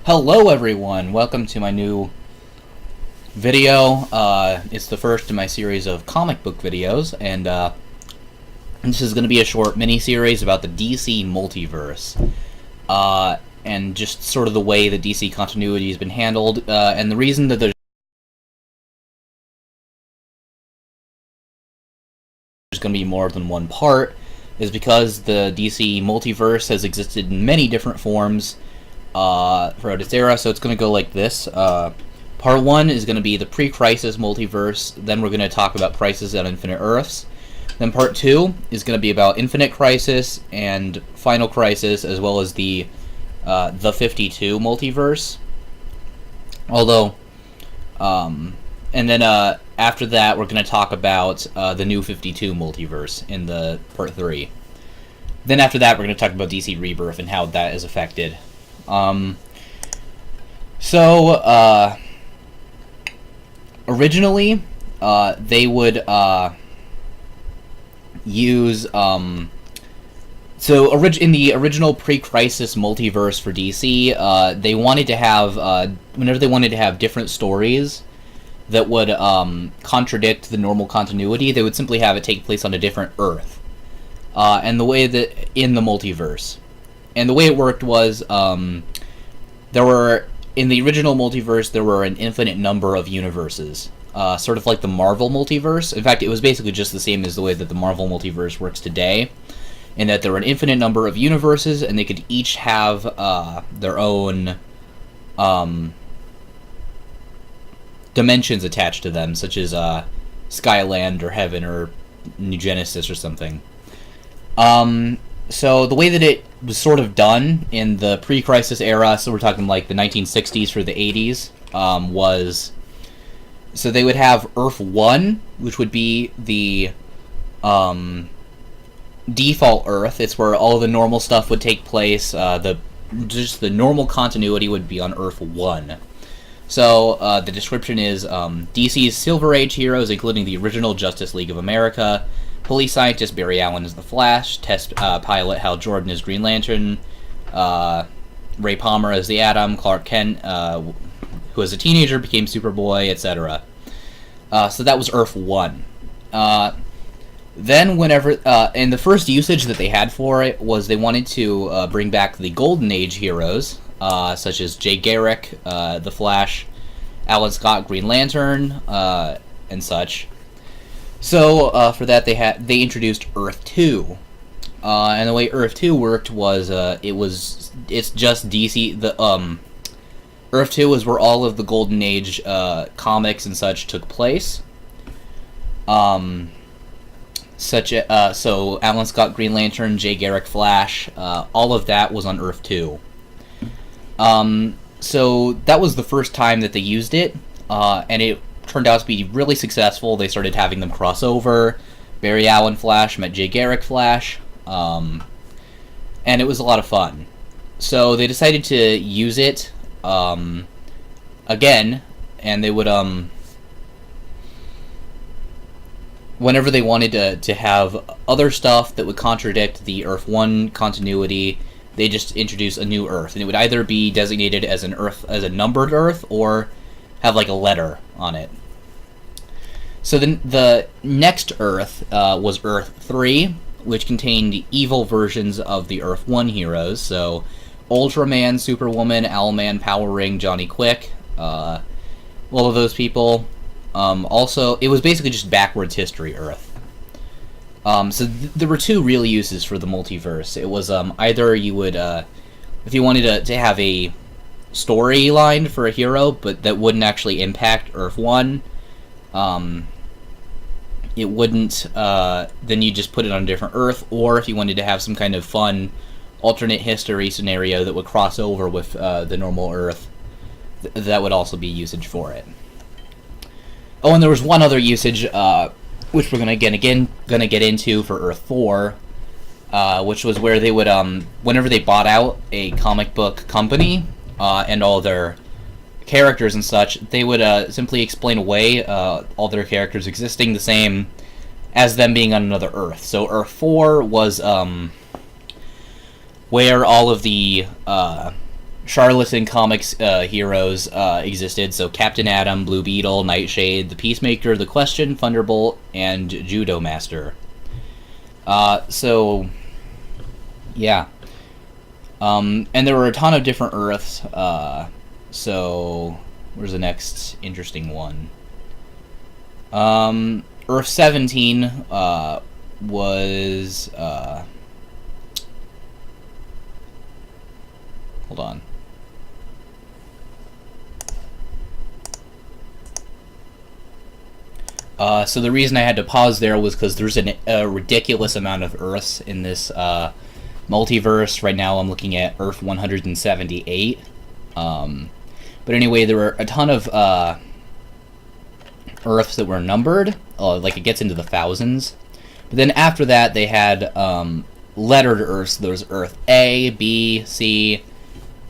Hello everyone, welcome to my new video. It's the first in my series of comic book videos, and this is going to be a short mini-series about the DC multiverse, and just sort of the way the DC continuity has been handled, and the reason that there's going to be more than one part is because the DC multiverse has existed in many different forms throughout its era, so it's going to go like this. Part 1 is going to be the pre-Crisis multiverse, then we're going to talk about Crisis on Infinite Earths. Then Part 2 is going to be about Infinite Crisis and Final Crisis, as well as the 52 multiverse. Although, and then after that, we're going to talk about the New 52 multiverse in the Part 3. Then after that, we're going to talk about DC Rebirth and how that is affected. Originally, they would use in the original pre-Crisis multiverse for DC, they wanted to have whenever they wanted to have different stories that would contradict the normal continuity, they would simply have it take place on a different Earth, and the way that in the multiverse. And the way it worked was, in the original multiverse, there were an infinite number of universes, sort of like the Marvel multiverse. In fact, it was basically just the same as the way that the Marvel multiverse works today, in that there were an infinite number of universes, and they could each have their own dimensions attached to them, such as Skyland or Heaven or New Genesis or something. So the way that it was sort of done in the pre-Crisis era, so we're talking like the 1960s for the 80s, was... So they would have Earth 1, which would be the default Earth. It's where all the normal stuff would take place. Just the normal continuity would be on Earth 1. So the description is DC's Silver Age heroes, including the original Justice League of America, police scientist Barry Allen as the Flash, test pilot Hal Jordan as Green Lantern, Ray Palmer as the Atom, Clark Kent, who as a teenager became Superboy, etc. So that was Earth 1. Then whenever, and the first usage that they had for it was they wanted to bring back the Golden Age heroes, such as Jay Garrick, the Flash, Alan Scott, Green Lantern, and such. So for that they introduced Earth 2, and the way Earth 2 worked was it's just DC. The Earth 2 was where all of the Golden Age comics and such took place. So Alan Scott, Green Lantern, Jay Garrick, Flash, all of that was on Earth 2. So that was the first time that they used it, and it turned out to be really successful. They started having them cross over. Barry Allen Flash met Jay Garrick Flash, and it was a lot of fun. So they decided to use it again, and they would whenever they wanted to have other stuff that would contradict the Earth 1 continuity, they just introduce a new Earth, and it would either be designated as an Earth, as a numbered Earth, or have like a letter on it. So then the next Earth was Earth 3, which contained evil versions of the Earth 1 heroes. So Ultraman, Superwoman, Owlman, Power Ring, Johnny Quick, all of those people. Also, it was basically just backwards history Earth. So there were two real uses for the multiverse. It was either you would, if you wanted to have a storyline for a hero, but that wouldn't actually impact Earth 1, it wouldn't, then you just put it on a different Earth, or if you wanted to have some kind of fun alternate history scenario that would cross over with the normal Earth, that would also be usage for it. Oh, and there was one other usage, which we're gonna get into for Earth 4, which was where they would, whenever they bought out a comic book company, and all their characters and such, they would simply explain away all their characters existing the same as them being on another Earth. So Earth 4 was where all of the charlatan comics heroes existed. So Captain Atom, Blue Beetle, Nightshade, the Peacemaker, the Question, Thunderbolt, and Judo Master. So yeah. And there were a ton of different Earths. So where's the next interesting one? Earth 17 was hold on. So the reason I had to pause there was because there's a ridiculous amount of Earths in this multiverse. Right now I'm looking at Earth 178. But anyway, there were a ton of Earths that were numbered. Like, it gets into the thousands. But then after that, they had lettered Earths. There was Earth A, B, C,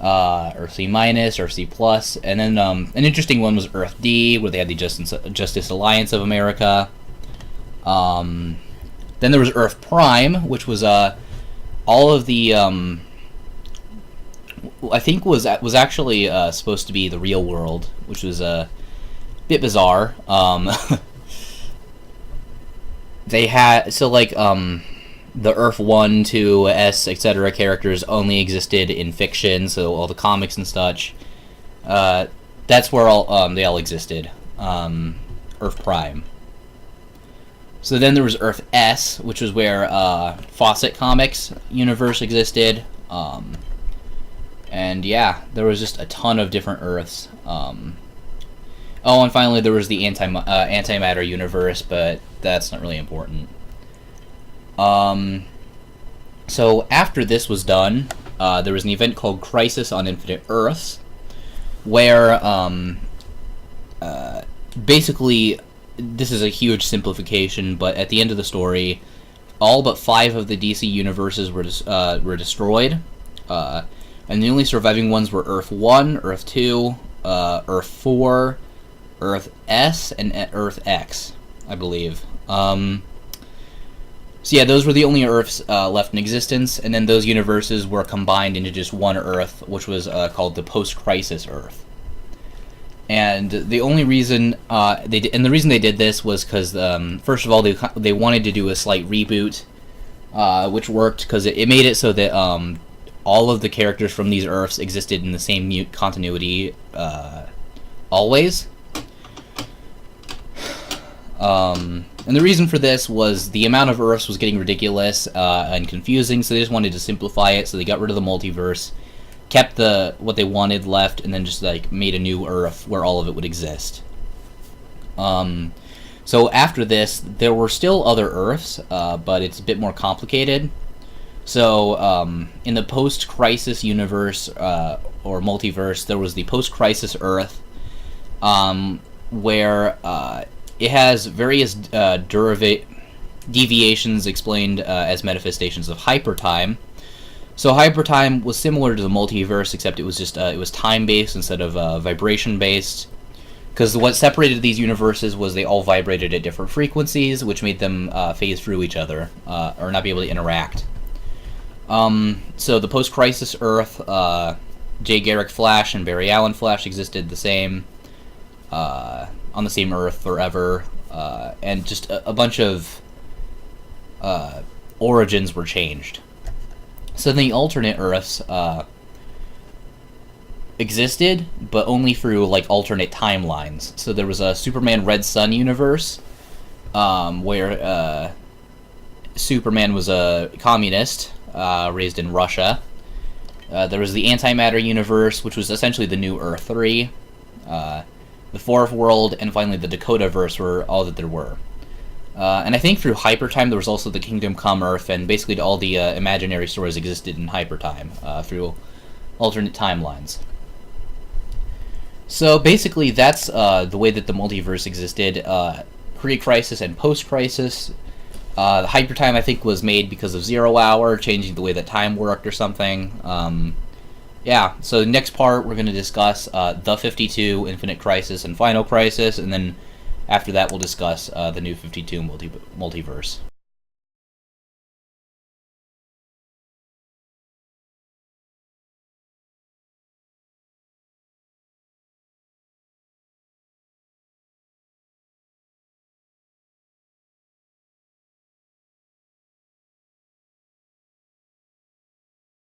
Earth C minus, Earth C plus, and then an interesting one was Earth D, where they had the Justice Alliance of America. Then there was Earth Prime, which was all of the I think was actually supposed to be the real world, which was a bit bizarre. They had the Earth 1, 2, S, etc. characters only existed in fiction, so all the comics and such. That's where they all existed. Earth Prime. So then there was Earth S, which was where Fawcett Comics universe existed. And yeah, there was just a ton of different Earths. And finally there was the antimatter universe, but that's not really important. So after this was done, there was an event called Crisis on Infinite Earths, where basically, this is a huge simplification, but at the end of the story, all but 5 of the DC universes were destroyed, and the only surviving ones were Earth 1, Earth 2, Earth 4, Earth S, and Earth X, I believe. So yeah, those were the only Earths left in existence, and then those universes were combined into just one Earth, which was called the Post-Crisis Earth. And the only reason the reason they did this was because first of all they wanted to do a slight reboot, which worked because it made it so that all of the characters from these Earths existed in the same continuity always. And the reason for this was the amount of Earths was getting ridiculous and confusing, so they just wanted to simplify it, so they got rid of the multiverse, kept what they wanted left, and then just made a new Earth where all of it would exist. So after this, there were still other Earths, but it's a bit more complicated. So in the post-crisis universe, or multiverse, there was the post-crisis Earth, where it has various deviations explained as manifestations of hypertime. So hypertime was similar to the multiverse, except it was just it was time-based instead of vibration-based. Because what separated these universes was they all vibrated at different frequencies, which made them phase through each other, or not be able to interact. So the post-crisis Earth, Jay Garrick Flash and Barry Allen Flash existed the same, on the same Earth forever, and just a bunch of origins were changed. So the alternate Earths existed, but only through alternate timelines. So there was a Superman Red Sun universe, where Superman was a communist raised in Russia. There was the Antimatter universe, which was essentially the new Earth 3. The Fourth World, and finally the Dakota-verse were all that there were. And I think through Hypertime there was also the Kingdom Come Earth, and basically all the imaginary stories existed in Hypertime through alternate timelines. So basically that's the way that the multiverse existed, pre-crisis and post-crisis. The Hypertime, I think, was made because of Zero Hour, changing the way that time worked or something. Yeah, so next part we're going to discuss the 52, Infinite Crisis, and Final Crisis, and then after that we'll discuss the new 52 multiverse.